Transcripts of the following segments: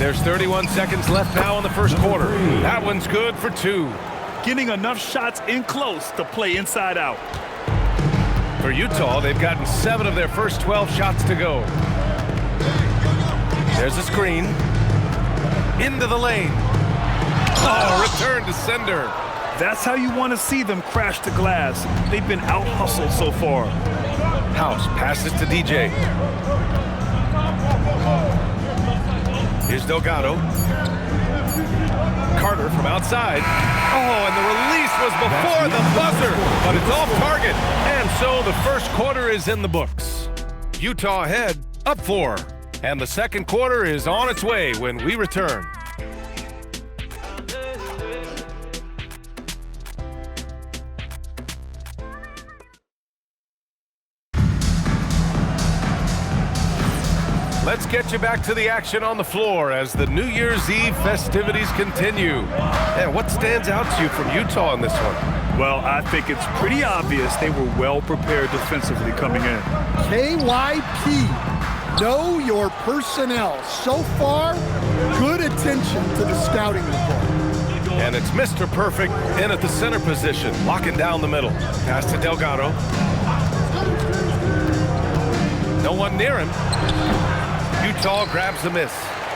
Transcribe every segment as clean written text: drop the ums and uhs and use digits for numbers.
There's 31 seconds left now in the first quarter. That one's good for 2. Getting enough shots in close to play inside out. For Utah, they've gotten 7 of their first 12 shots to go. There's a screen. Into the lane. Oh, return to sender. That's how you want to see them crash the glass. They've been out-hustled so far. House passes to DJ. Here's Delgado. Carter from outside. Oh, and the release was before the buzzer, but it's off target. And so the first quarter is in the books. Utah ahead, up 4. And the second quarter is on its way when we return. Let's get you back to the action on the floor as the New Year's Eve festivities continue. And what stands out to you from Utah in this one? Well, I think it's pretty obvious they were well prepared defensively coming in. KYP, know your personnel. So far, good attention to the scouting report. And it's Mr. Perfect in at the center position, locking down the middle. Pass to Delgado. No one near him. Utah grabs the miss.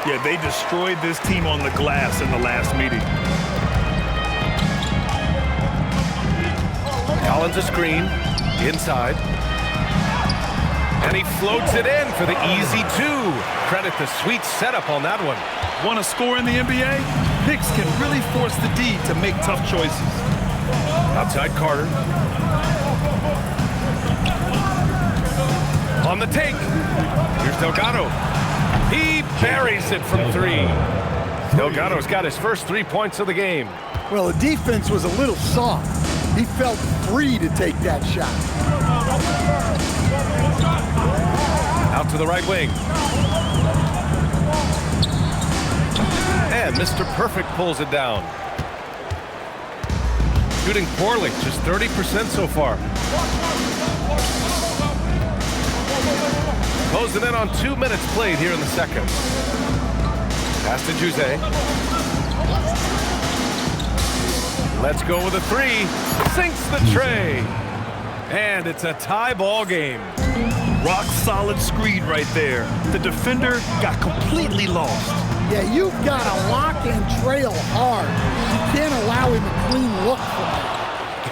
Yeah, they destroyed this team on the glass in the last meeting. Collins a screen, inside. And he floats it in for the easy 2. Credit the sweet setup on that one. Want to score in the NBA? Hicks can really force the D to make tough choices. Outside Carter. On the take. Here's Delgado. He buries it from 3. Delgado's got his first 3 points of the game. Well, the defense was a little soft. He felt free to take that shot. Out to the right wing. And Mr. Perfect pulls it down. Shooting poorly, just 30% so far. Closing in on 2 minutes played here in the second. Pass to Jose. Let's go with a 3. Sinks the tray. And it's a tie ball game. Rock solid screen right there. The defender got completely lost. Yeah, you've got to lock and trail hard. You can't allow him a clean look for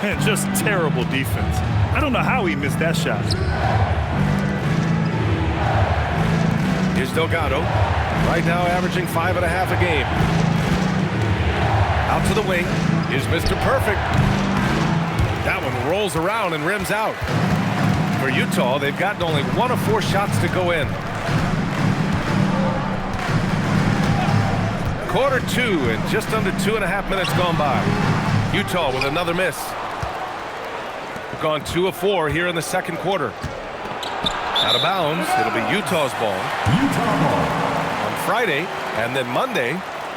that. Just terrible defense. I don't know how he missed that shot. Here's Delgado, right now averaging 5.5 a game. Out to the wing, here's Mr. Perfect. That one rolls around and rims out. For Utah, they've gotten only 1 of 4 shots to go in. Quarter 2 and just under 2.5 minutes gone by. Utah with another miss. They've gone 2 of 4 here in the second quarter. Out of bounds, it'll be Utah's ball. Utah ball. On Friday and then Monday.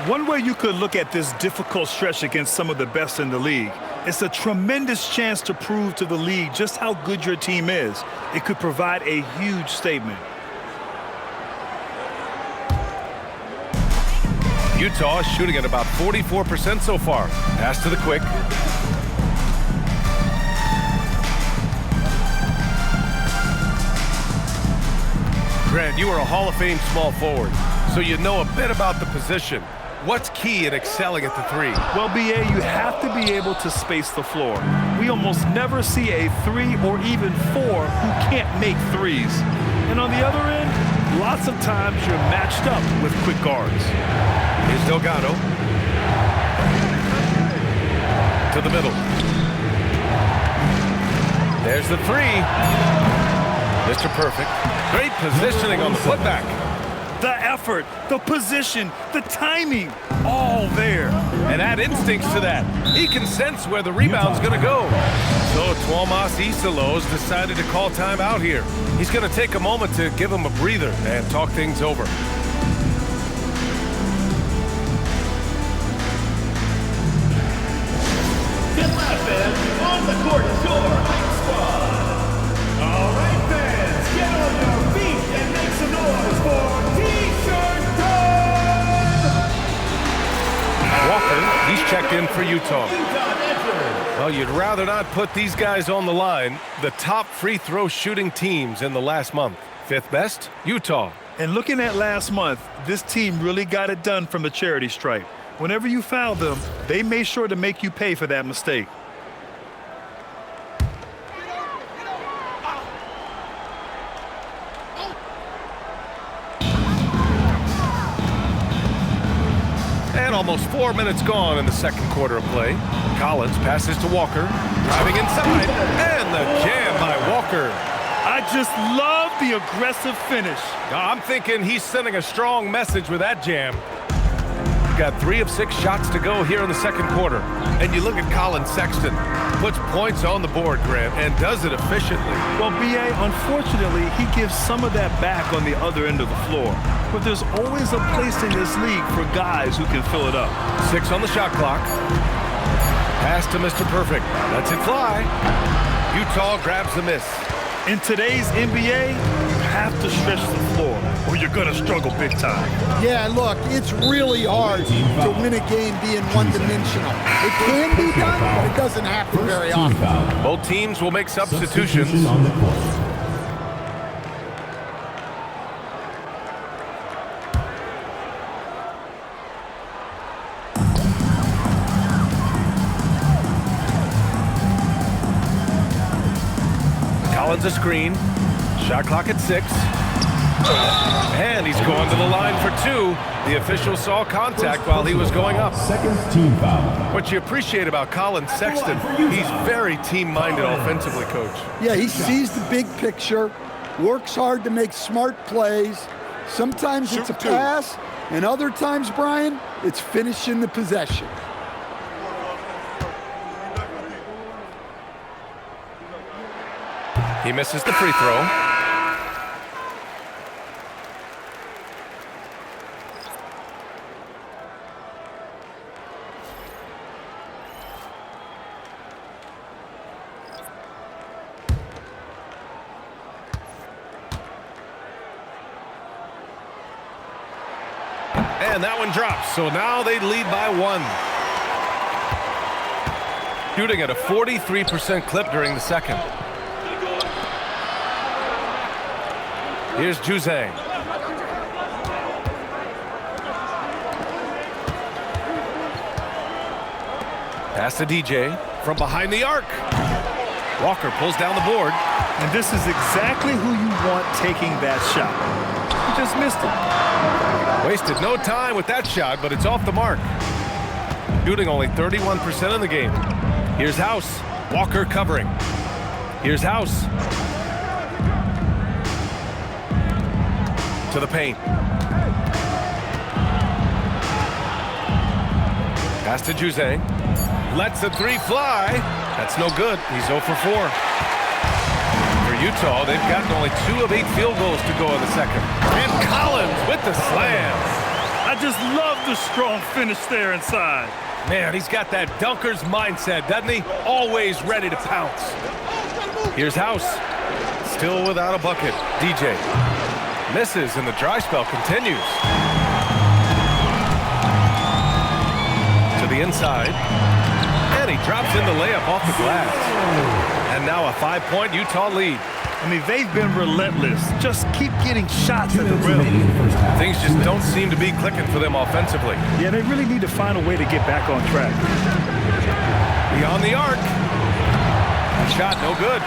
One way you could look at this difficult stretch against some of the best in the league, it's a tremendous chance to prove to the league just how good your team is. It could provide a huge statement. Utah is shooting at about 44% so far. Pass to the quick. Grant, you are a Hall of Fame small forward, so you know a bit about the position. What's key in excelling at the 3? Well, BA, you have to be able to space the floor. We almost never see a 3 or even 4 who can't make 3s. And on the other end, lots of times you're matched up with quick guards. Here's Delgado. To the middle. There's the 3. Mr. Perfect. Great positioning on the putback. The effort, the position, the timing, all there. And add instincts to that. He can sense where the rebound's going to go. So Tuomas Isalos decided to call time out here. He's going to take a moment to give him a breather and talk things over. Get loud, fans. On the court is your hype squad. All right, fans, get on your feet and make some noise for T-shirt time! for Utah. Well, you'd rather not put these guys on the line. The top free throw shooting teams in the last month. Fifth best, Utah. And looking at last month, this team really got it done from the charity stripe. Whenever you fouled them, they made sure to make you pay for that mistake. And almost 4 minutes gone in the second quarter of play. Collins passes to Walker, driving inside, and the jam by Walker. I just love the aggressive finish. I'm thinking he's sending a strong message with that jam. Got 3 of 6 shots to go here in the second quarter. And you look at Colin Sexton. Puts points on the board, Grant, and does it efficiently. Well, B.A., unfortunately, he gives some of that back on the other end of the floor. But there's always a place in this league for guys who can fill it up. 6 on the shot clock. Pass to Mr. Perfect. Lets it fly. Utah grabs the miss. In today's NBA, you have to stretch the floor or you're going to struggle big time. Yeah, look, it's really hard to win a game being one-dimensional. It can be done, but it doesn't happen very often. Both teams will make substitutions. On the court. Collins a screen. Shot clock at 6. And he's going to the line for 2. The official saw contact while he was going up. Second team foul. What you appreciate about Colin Sexton, he's very team-minded offensively, Coach. Yeah, he sees the big picture, works hard to make smart plays. Sometimes it's a pass, and other times, Brian, it's finishing the possession. He misses the free throw. And that one drops, so now they lead by 1. Shooting at a 43% clip during the second. Here's Juzang. Pass to DJ from behind the arc. Walker pulls down the board. And this is exactly who you want taking that shot. He just missed it. Wasted no time with that shot, but it's off the mark. Shooting only 31% in the game. Here's House. Walker covering. Here's House. To the paint. Pass to Juzang. Lets the 3 fly. That's no good. He's 0 for 4. For Utah, they've gotten only 2 of 8 field goals to go in the second. And Collins with the slam. I just love the strong finish there inside. Man, he's got that dunker's mindset, doesn't he? Always ready to pounce. Here's House. Still without a bucket. DJ. Misses, and the dry spell continues. To the inside. And he drops in the layup off the glass. And now a 5-point Utah lead. I mean, they've been relentless. Just keep getting shots at the rim. Things just don't seem to be clicking for them offensively. Yeah, they really need to find a way to get back on track. Beyond the arc. Shot no good.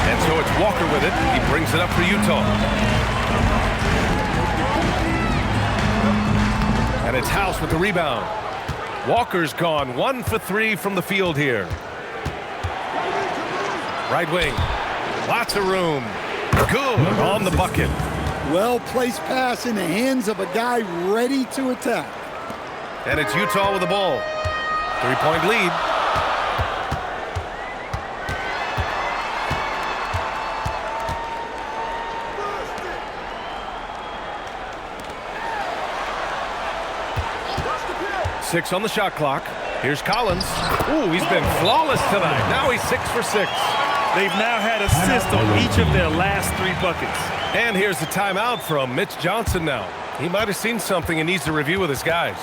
And so it's Walker with it. He brings it up for Utah. And it's House with the rebound. Walker's gone 1 for 3 from the field here. Right wing. Lots of room. Good on the bucket. Well-placed pass in the hands of a guy ready to attack. And it's Utah with the ball. 3-point lead. Six on the shot clock. Here's Collins. Ooh, he's been flawless tonight. Now he's 6 for 6. They've now had assists on each of their last 3 buckets. And here's the timeout from Mitch Johnson now. He might have seen something and needs to review with his guys.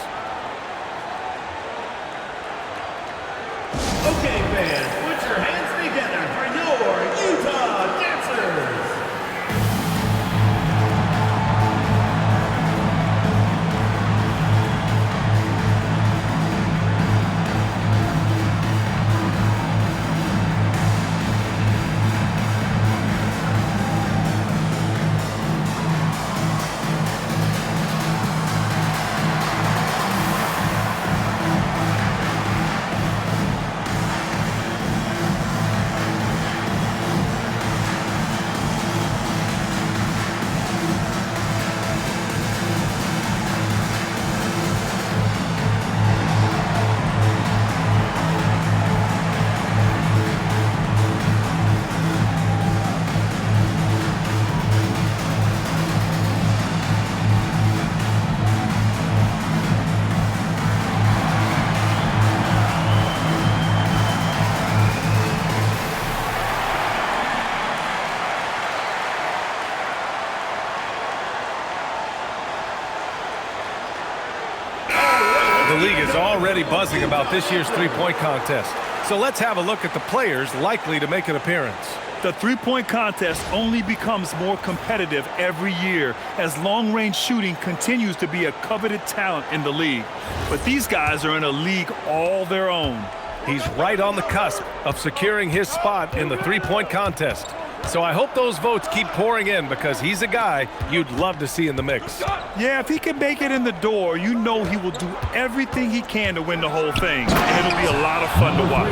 league is already buzzing about this year's three-point contest. So let's have a look at the players likely to make an appearance. The three-point contest only becomes more competitive every year as long-range shooting continues to be a coveted talent in the league. But these guys are in a league all their own. He's right on the cusp of securing his spot in the three-point contest. So I hope those votes keep pouring in because he's a guy you'd love to see in the mix. Yeah, if he can make it in the door, you know he will do everything he can to win the whole thing. And it'll be a lot of fun to watch.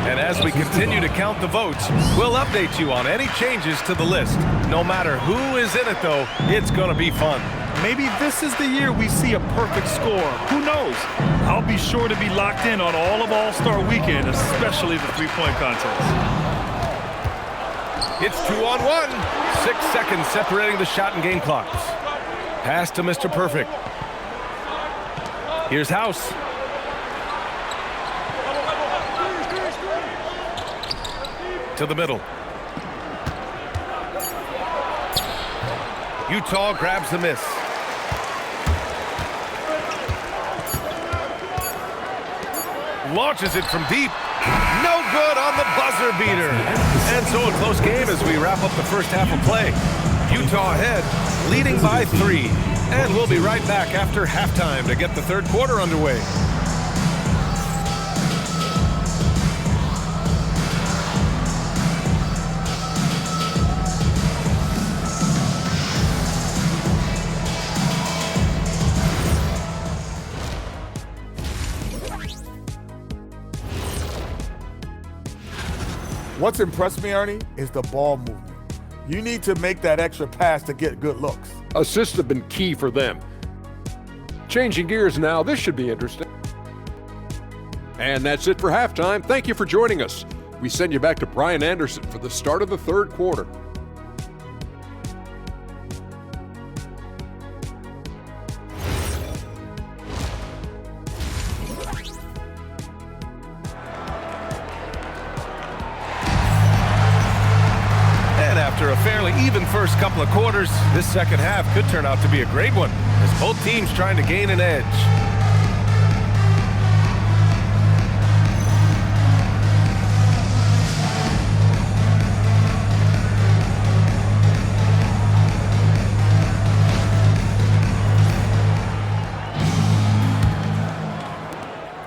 And as we continue to count the votes, we'll update you on any changes to the list. No matter who is in it, though, it's going to be fun. Maybe this is the year we see a perfect score. Who knows? I'll be sure to be locked in on all of All-Star Weekend, especially the three-point contest. It's 2-on-1. 6 seconds separating the shot and game clocks. Pass to Mr. Perfect. Here's House. To the middle. Utah grabs the miss. Launches it from deep. No good on the buzzer beater. And so a close game as we wrap up the first half of play. Utah ahead, leading by 3. And we'll be right back after halftime to get the third quarter underway. What's impressed me, Ernie, is the ball movement. You need to make that extra pass to get good looks. Assists have been key for them. Changing gears now, this should be interesting. And that's it for halftime. Thank you for joining us. We send you back to Brian Anderson for the start of the third quarter. After a fairly even first couple of quarters, this second half could turn out to be a great one as both teams trying to gain an edge.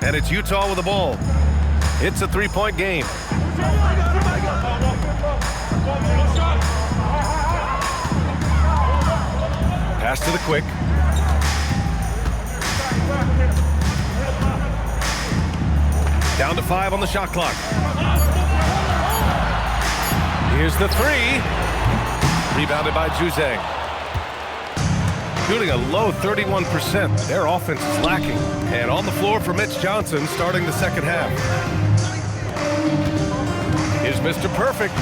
And it's Utah with the ball. It's a three-point game. Pass to the quick. Down to 5 on the shot clock. Here's the 3. Rebounded by Juzang. Shooting a low 31%. Their offense is lacking. And on the floor for Mitch Johnson starting the second half. Here's Mr. Perfect.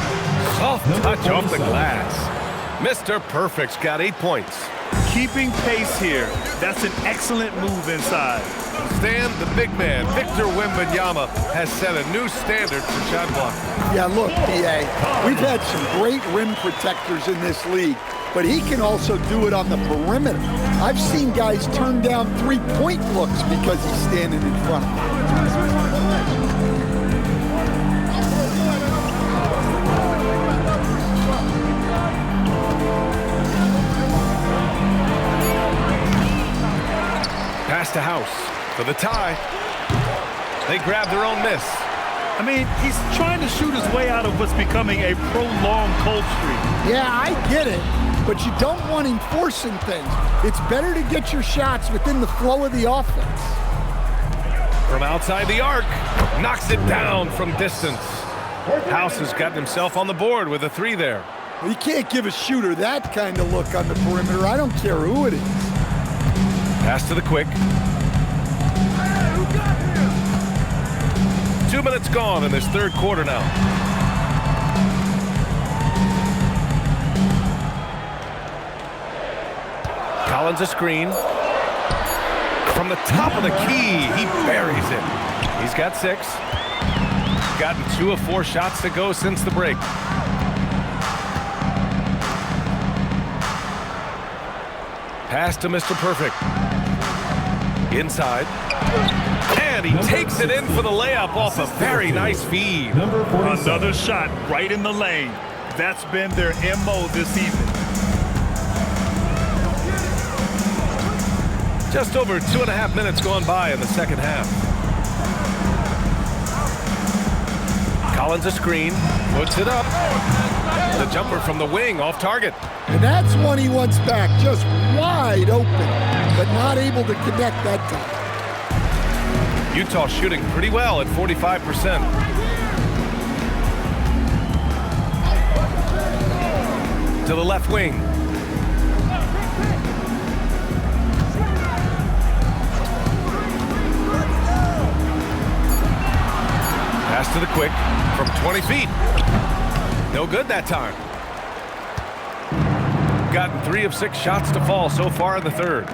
Soft touch off the glass. Mr. Perfect's got 8 points. Keeping pace here. That's an excellent move inside. Stan, the big man, Victor Wembanyama, has set a new standard for shot blocking. Yeah, look, D.A., we've had some great rim protectors in this league, but he can also do it on the perimeter. I've seen guys turn down three-point looks because he's standing in front of them. Pass to House for the tie. They grab their own miss. I mean, he's trying to shoot his way out of what's becoming a prolonged cold streak. Yeah, I get it, but you don't want him forcing things. It's better to get your shots within the flow of the offense. From outside the arc, knocks it down from distance. House has gotten himself on the board with a 3 there. Well, you can't give a shooter that kind of look on the perimeter. I don't care who it is. Pass to the quick. 2 minutes gone in this third quarter now. Collins a screen. From the top of the key, he buries it. He's got 6. Gotten 2 of 4 shots to go since the break. Pass to Mr. Perfect. Inside. And he takes it in for the layup off a very nice feed. Number 47. Another shot right in the lane. That's been their MO this evening. Just over 2.5 minutes gone by in the second half. Collins a screen, puts it up. The jumper from the wing off target. And that's one he wants back, just wide open, but not able to connect that time. Utah shooting pretty well at 45%. To the left wing. Pass to the quick from 20 feet. No good that time. Gotten 3 of 6 shots to fall so far in the third.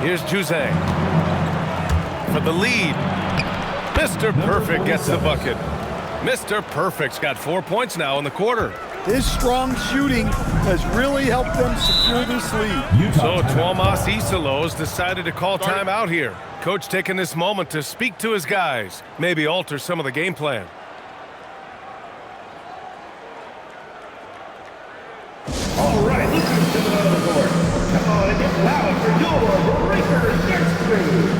Here's Jose for the lead. Mr. Perfect gets the bucket. Mr. Perfect's got 4 points now in the quarter. His strong shooting has really helped them secure this lead. So Tuomas Isalos decided to call timeout here. Coach taking this moment to speak to his guys, maybe alter some of the game plan. All right, let's move to the middle of the court. Come on and get loud for your Breakers Next crew.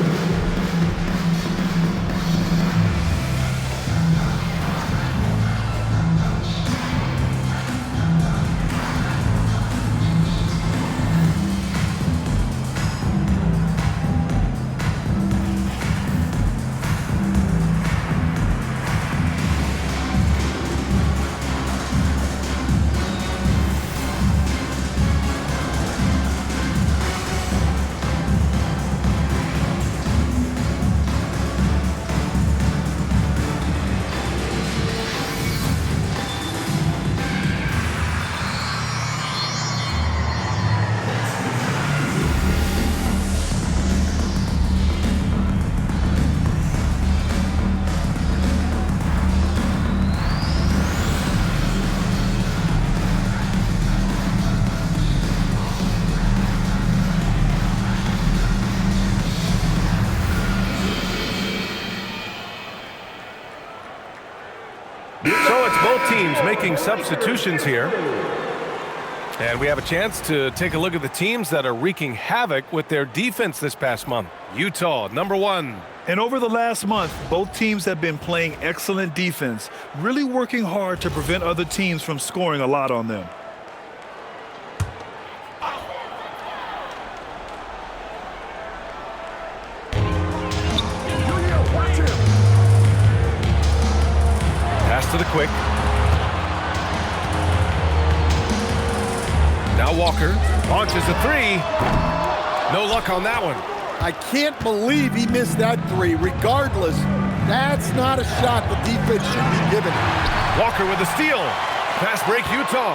So it's both teams making substitutions here. And we have a chance to take a look at the teams that are wreaking havoc with their defense this past month. Utah, number 1. And over the last month, both teams have been playing excellent defense, really working hard to prevent other teams from scoring a lot on them. Pass to the quick. Now Walker launches a 3. No luck on that one. I can't believe he missed that 3. Regardless, that's not a shot the defense should be giving. Walker with a steal. Pass break Utah.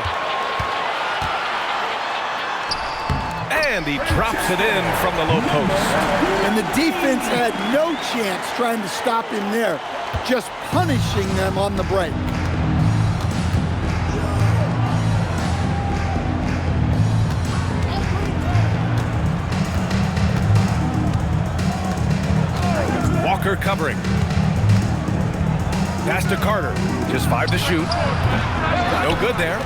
And he drops it in from the low post. And the defense had no chance trying to stop him there, just punishing them on the break. Walker covering. Pass to Carter. Just 5 to shoot. No good there.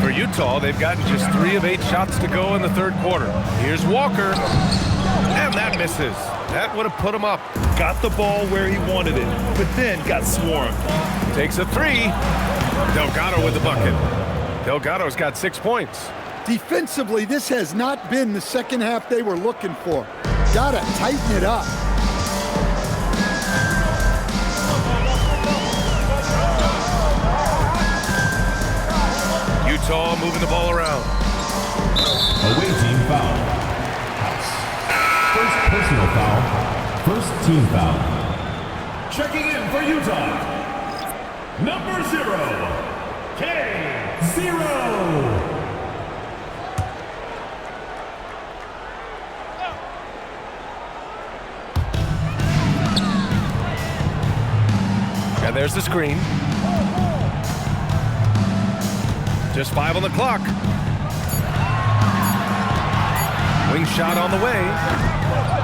For Utah, they've gotten just 3 of 8 shots to go in the third quarter. Here's Walker. And that misses. That would have put him up. Got the ball where he wanted it, but then got swarmed. Takes a 3. Delgado with the bucket. Delgado's got 6 points. Defensively, this has not been the second half they were looking for. Gotta tighten it up. Utah moving the ball around. Away team foul. First personal foul. First team foul. Checking in for Utah, number 0, K0. And there's the screen. Just 5 on the clock. Wing shot on the way.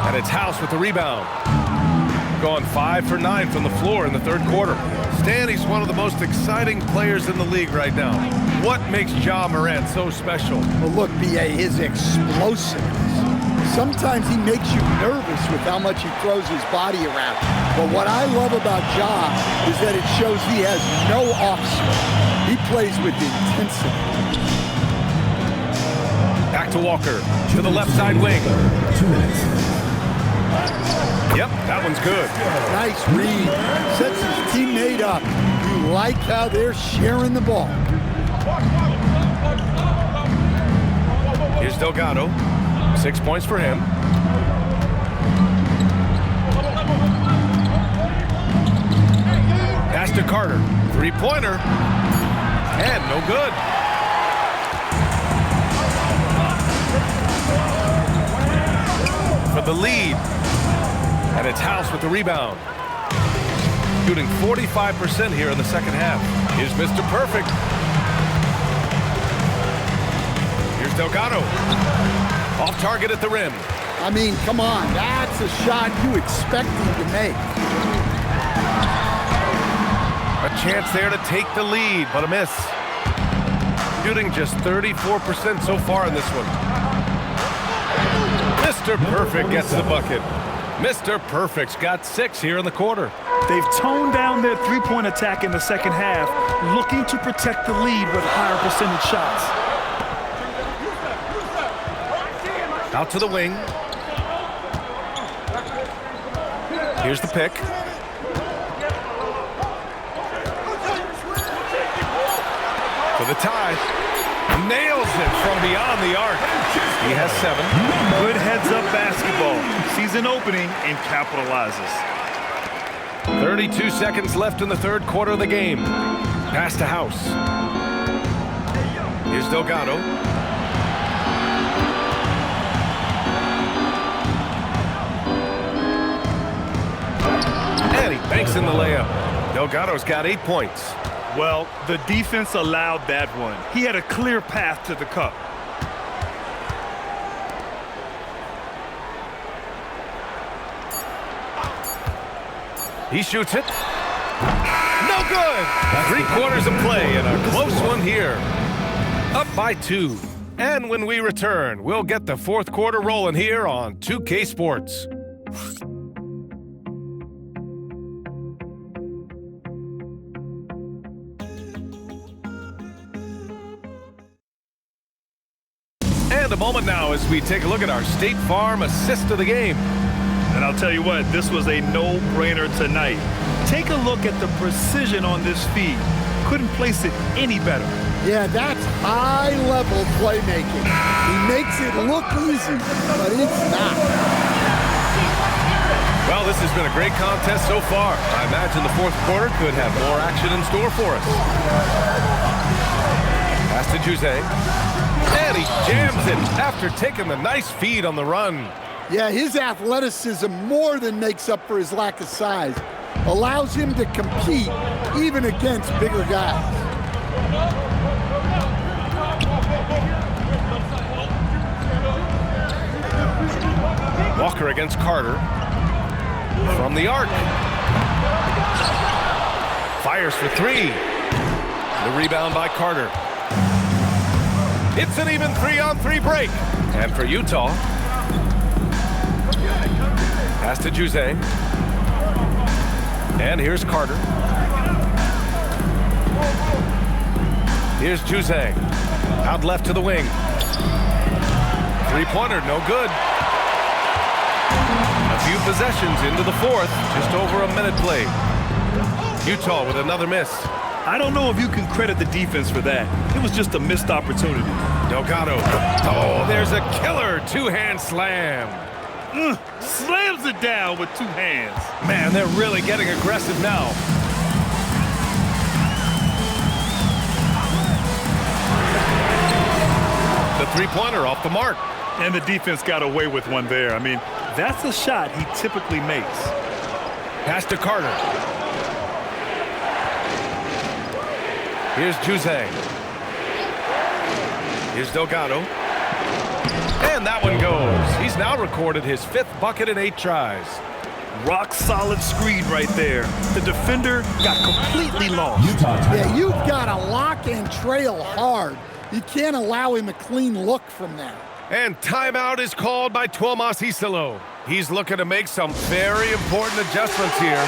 And it's House with the rebound. Going 5 for 9 from the floor in the third quarter. Stan, he's one of the most exciting players in the league right now. What makes Ja Morant so special? Well, look, B.A., his explosiveness. Sometimes he makes you nervous with how much he throws his body around. But what I love about Ja is that it shows he has no off-swing. He plays with intensity. Back to Walker, to the left side wing. 2 minutes. Yep, that one's good. Nice read. Sets his teammate up. You like how they're sharing the ball. Here's Delgado. 6 points for him. Pass to Carter. Three-pointer. And no good. For the lead. And it's House with the rebound. Shooting 45% here in the second half. Here's Mr. Perfect. Here's Delgado. Off target at the rim. I mean, come on. That's a shot you expect him to make. A chance there to take the lead, but a miss. Shooting just 34% so far in this one. Mr. Perfect gets the bucket. Mr. Perfect's got 6 here in the quarter. They've toned down their three-point attack in the second half, looking to protect the lead with higher percentage shots. Out to the wing. Here's the pick. For the tie. Nails it from beyond the arc. He has 7. Good heads-up basketball. Sees an opening and capitalizes. 32 seconds left in the third quarter of the game. Pass to House. Here's Delgado. And he banks in the layup. Delgado's got 8 points. Well, the defense allowed that one. He had a clear path to the cup. He shoots it. No good! 3 quarters of play and a close one here. Up by 2. And when we return, we'll get the fourth quarter rolling here on 2K Sports. And a moment now as we take a look at our State Farm assist of the game. And I'll tell you what, this was a no-brainer tonight. Take a look at the precision on this feed. Couldn't place it any better. Yeah, that's high-level playmaking. He makes it look easy, but it's not. Well, this has been a great contest so far. I imagine the fourth quarter could have more action in store for us. Pass to Jose. And he jams it after taking the nice feed on the run. Yeah, his athleticism more than makes up for his lack of size. Allows him to compete even against bigger guys. Walker against Carter. From the arc. Fires for 3. The rebound by Carter. It's an even 3-on-3 break. And for Utah. Pass to Jose. And here's Carter. Here's Jose. Out left to the wing. Three-pointer, no good. A few possessions into the fourth. Just over a minute played. Utah with another miss. I don't know if you can credit the defense for that. It was just a missed opportunity. Delgado. Oh, there's a killer two-hand slam. Slams it down with 2 hands. Man, they're really getting aggressive now. The three-pointer off the mark. And the defense got away with one there. I mean, that's a shot he typically makes. Pass to Carter. Here's Jose. Here's Delgado. And that one goes. He's now recorded his 5th bucket in 8 tries. Rock solid screen right there. The defender got completely lost. Utah timeout. Yeah, you've got to lock and trail hard. You can't allow him a clean look from there. And timeout is called by Tuomas Isalo. He's looking to make some very important adjustments here.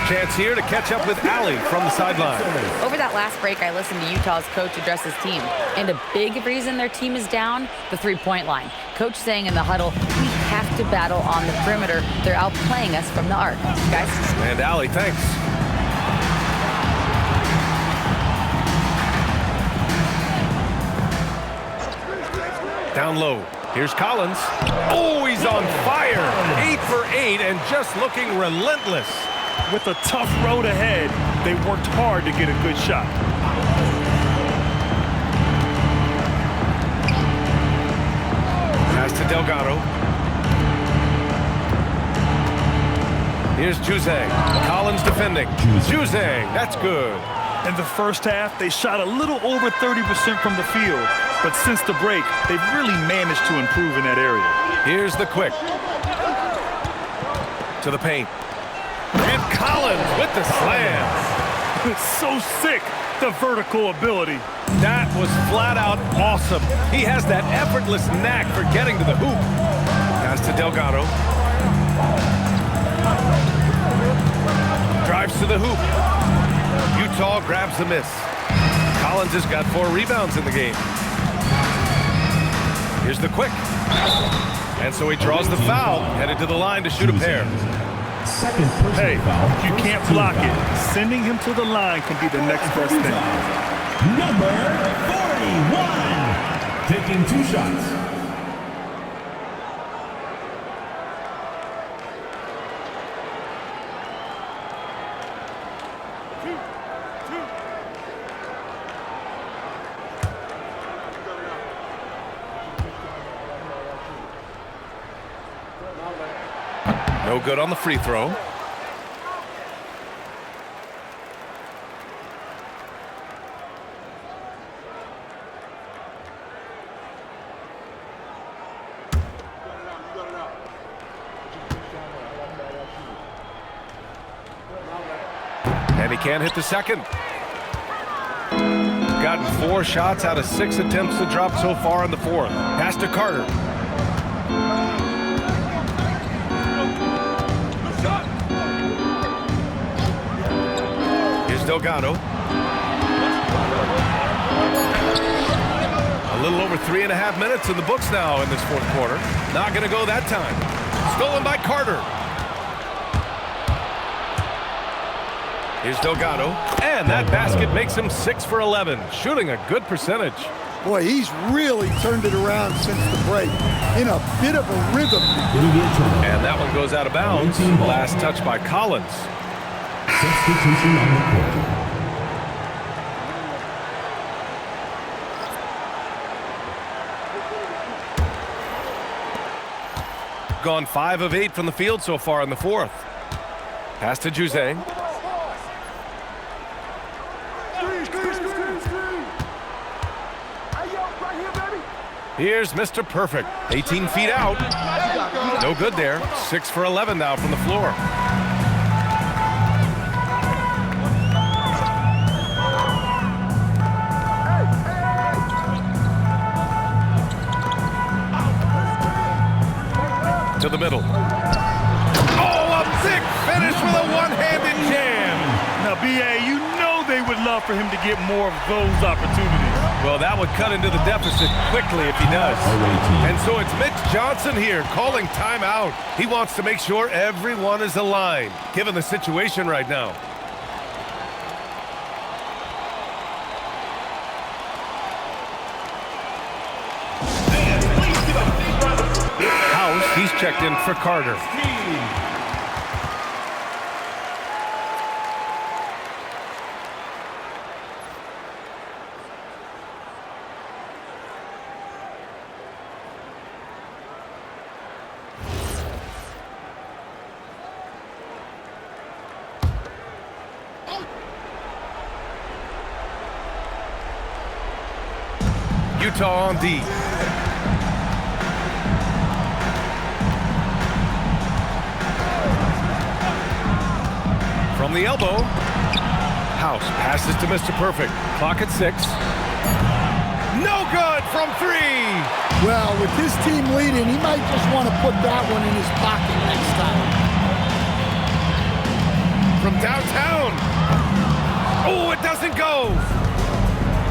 Chance here to catch up with Allie from the sideline. Over that last break, I listened to Utah's coach address his team. And a big reason their team is down, the three-point line. Coach saying in the huddle, we have to battle on the perimeter. They're outplaying us from the arc. Guys? And Allie, thanks. Down low. Here's Collins. Oh, he's on fire. 8 for 8 and just looking relentless. With a tough road ahead, they worked hard to get a good shot. Pass to Delgado. Here's Juzang. Collins defending. Juzang, that's good. In the first half, they shot a little over 30% from the field. But since the break, they've really managed to improve in that area. Here's the quick. To the paint. And Collins with the slam. It's so sick, the vertical ability. That was flat out awesome. He has that effortless knack for getting to the hoop. Pass to Delgado. Drives to the hoop. Utah grabs the miss. Collins has got 4 rebounds in the game. Here's the quick. And so he draws the foul, headed to the line to shoot a pair. Second personal Hey, foul. if you can't block it, sending him to the line can be the next best thing. Number 41. Taking 2 shots. No good on the free throw. And he can't hit the second. Gotten 4 shots out of 6 attempts to drop so far in the 4th. Pass to Carter. Here's Delgado. A little over 3.5 minutes in the books now in this 4th quarter. Not going to go that time. Stolen by Carter. Here's Delgado. And that basket makes him 6 for 11, shooting a good percentage. Boy, he's really turned it around since the break. In a bit of a rhythm. And that one goes out of bounds. Last touch by Collins. Substitution on the court. Gone 5 of 8 from the field so far in the 4th. Pass to Juzang. Here's Mr. Perfect. 18 feet out. No good there. 6 for 11 now from the floor. To the middle. Oh, a big finish with a one-handed jam. Now, B.A., you know they would love for him to get more of those opportunities. Well, that would cut into the deficit quickly if he does. And so it's Mitch Johnson here calling timeout. He wants to make sure everyone is aligned, given the situation right now. House, he's checked in for Carter. Utah on D. From the elbow, House passes to Mr. Perfect. Clock at 6. No good from 3. Well, with his team leading, he might just want to put that one in his pocket next time. From downtown. Oh, it doesn't go.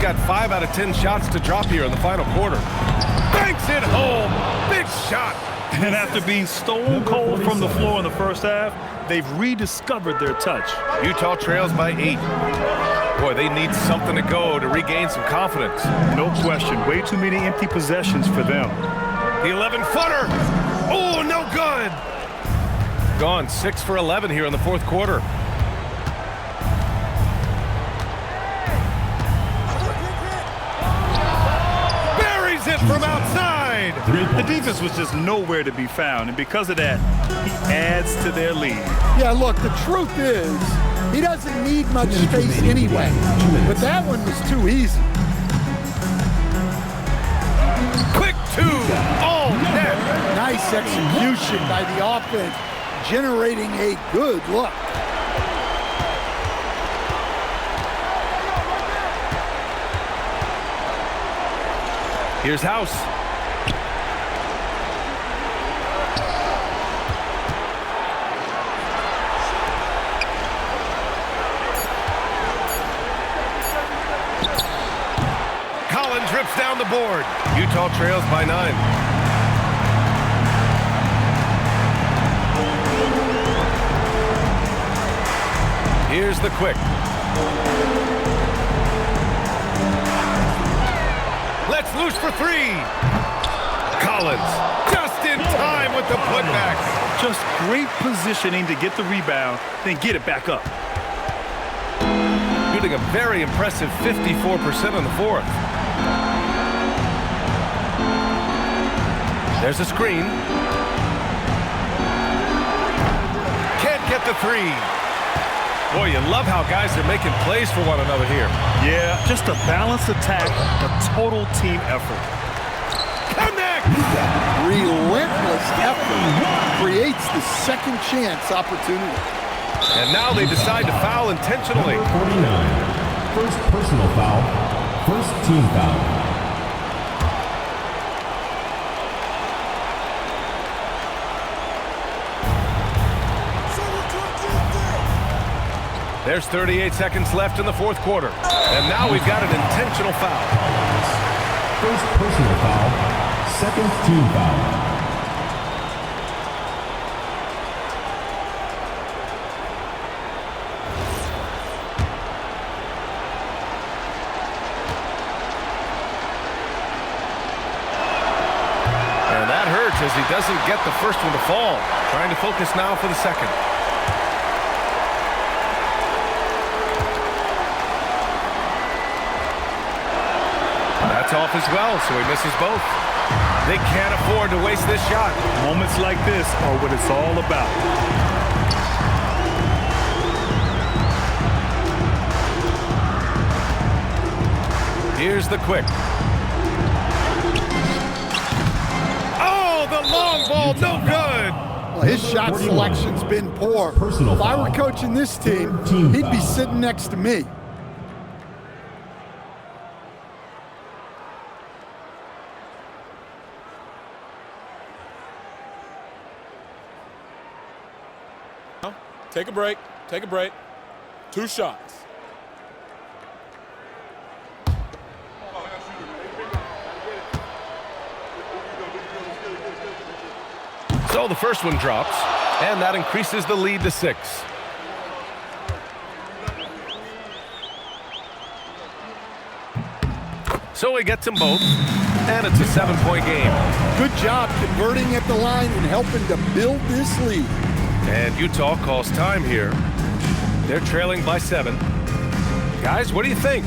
Got 5 out of 10 shots to drop here in the final quarter. Banks it home. Big shot. And after being stone cold from the floor in the first half, they've rediscovered their touch. Utah trails by 8. Boy, they need something to go to regain some confidence. No question. Way too many empty possessions for them. The 11-footer. Oh, no good. Gone 6 for 11 here in the fourth quarter. Buries it from outside. The defense was just nowhere to be found, and because of that, he adds to their lead. Yeah, look, the truth is, he doesn't need much space anyway. But that one was too easy. Quick 2. All net. Nice execution by the offense, generating a good look. Here's House. Collins rips down the board. Utah trails by 9. Here's the quick. Let's loose for 3. Collins just in time with the putback. Just great positioning to get the rebound, then get it back up. Shooting a very impressive 54% in the fourth. There's a screen. Can't get the 3. Boy, you love how guys are making plays for one another here. Yeah, just a balanced attack, a total team effort. Connect! Relentless effort creates the second chance opportunity. And now they decide to foul intentionally. 49. First personal foul. First team foul. There's 38 seconds left in the fourth quarter. And now we've got an intentional foul. First personal foul. Second team foul. And that hurts as he doesn't get the first one to fall. Trying to focus now for the second. That's off as well, so he misses both. They can't afford to waste this shot. Moments like this are what it's all about. Here's the quick. Oh, the long ball, no good. Well, his shot selection's been poor. Personal If I were foul. coaching this team, Team he'd be foul. sitting next to me. Take a break. Take a break. 2 shots. So the first one drops, and that increases the lead to 6. So he gets them both, and it's a 7-point game. Good job converting at the line and helping to build this lead. And Utah calls time here. They're trailing by 7. Guys, what do you think?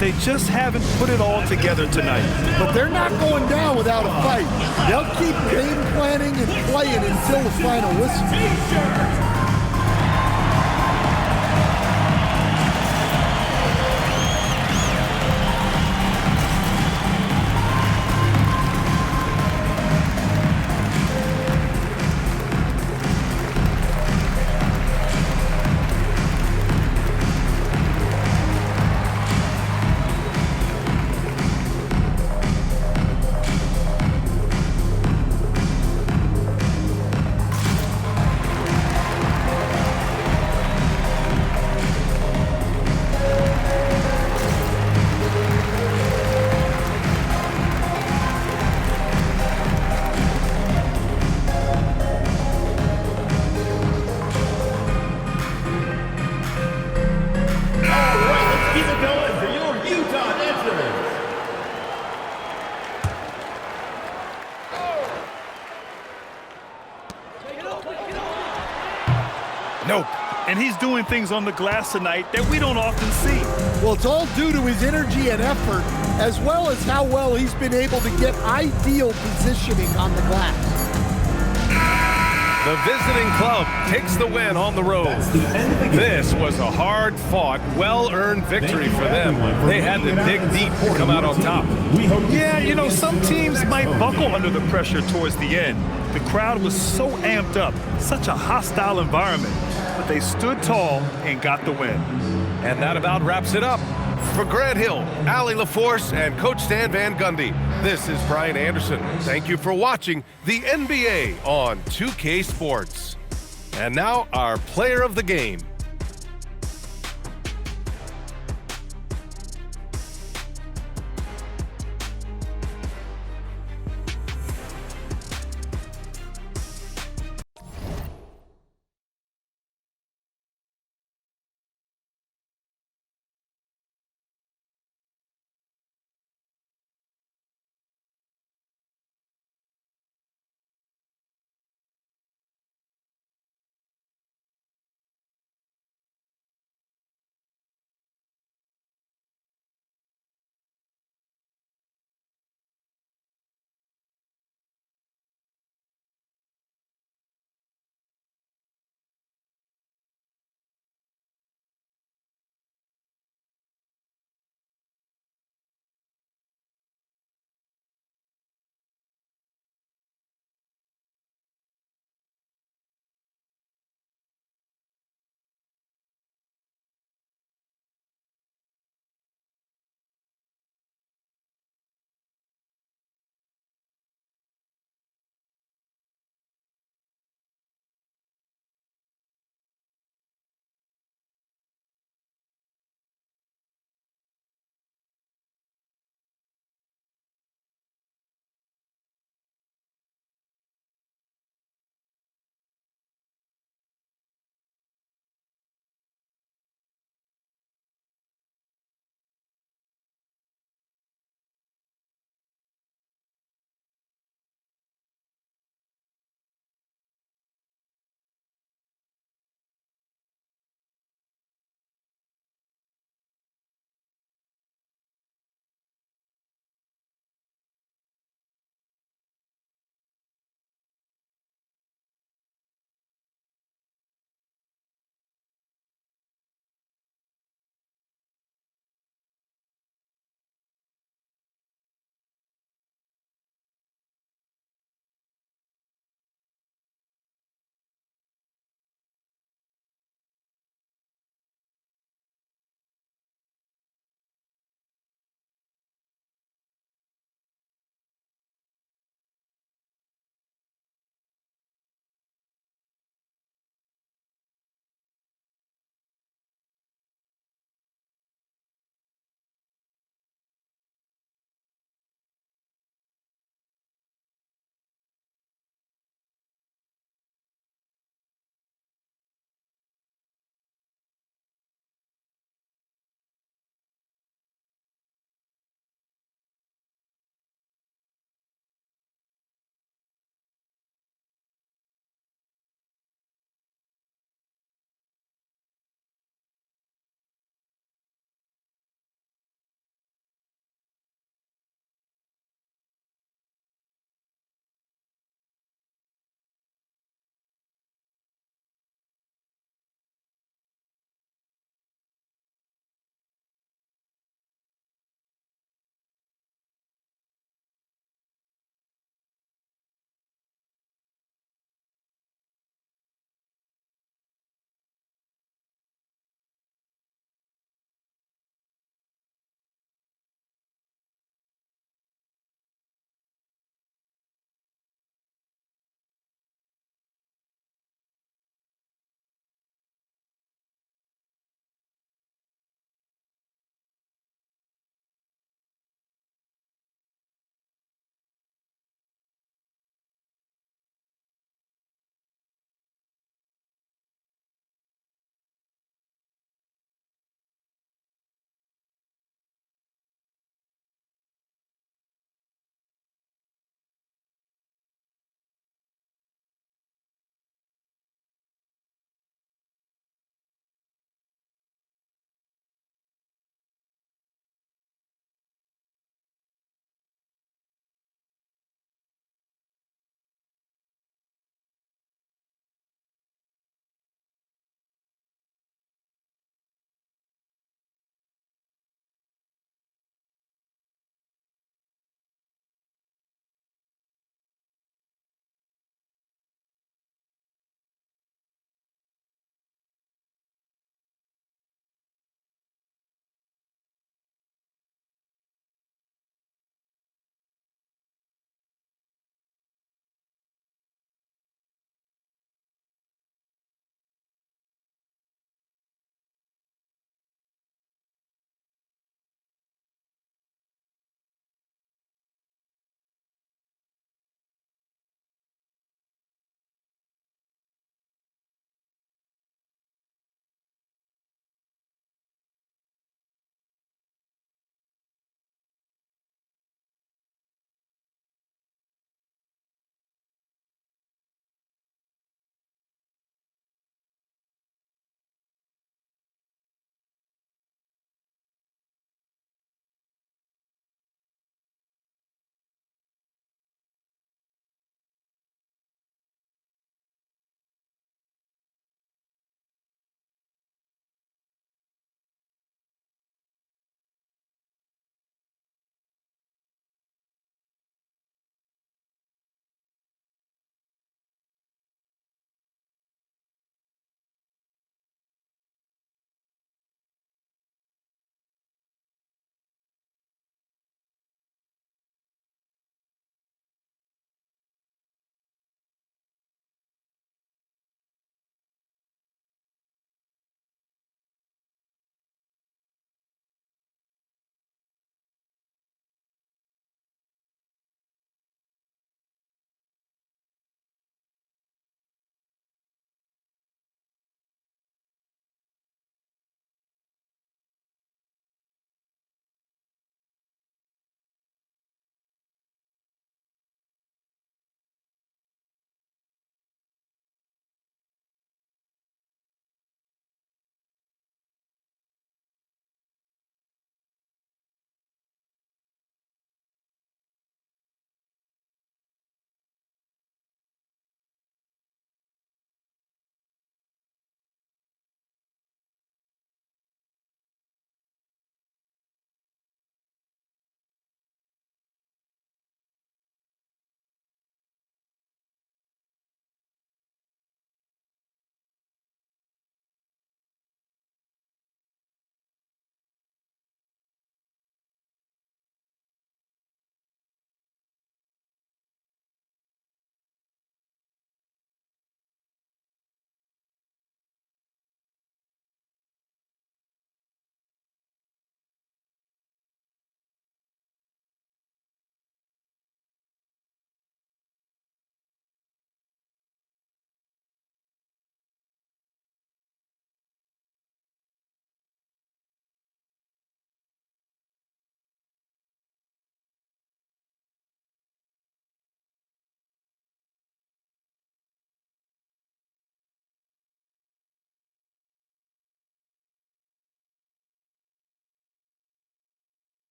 They just haven't put it all together tonight. But they're not going down without a fight. They'll keep game planning and playing until the final whistle. Nope. And he's doing things on the glass tonight that we don't often see. Well, it's all due to his energy and effort, as well as how well he's been able to get ideal positioning on the glass. The visiting club takes the win on the road. This was a hard-fought, well-earned victory for them. They had to dig deep to come out on top. Yeah, you know, some teams might buckle under the pressure towards the end. The crowd was so amped up, such a hostile environment, but they stood tall and got the win. And that about wraps it up. For Grant Hill, Allie LaForce, and Coach Stan Van Gundy, this is Brian Anderson. Thank you for watching the NBA on 2K Sports. And now our player of the game.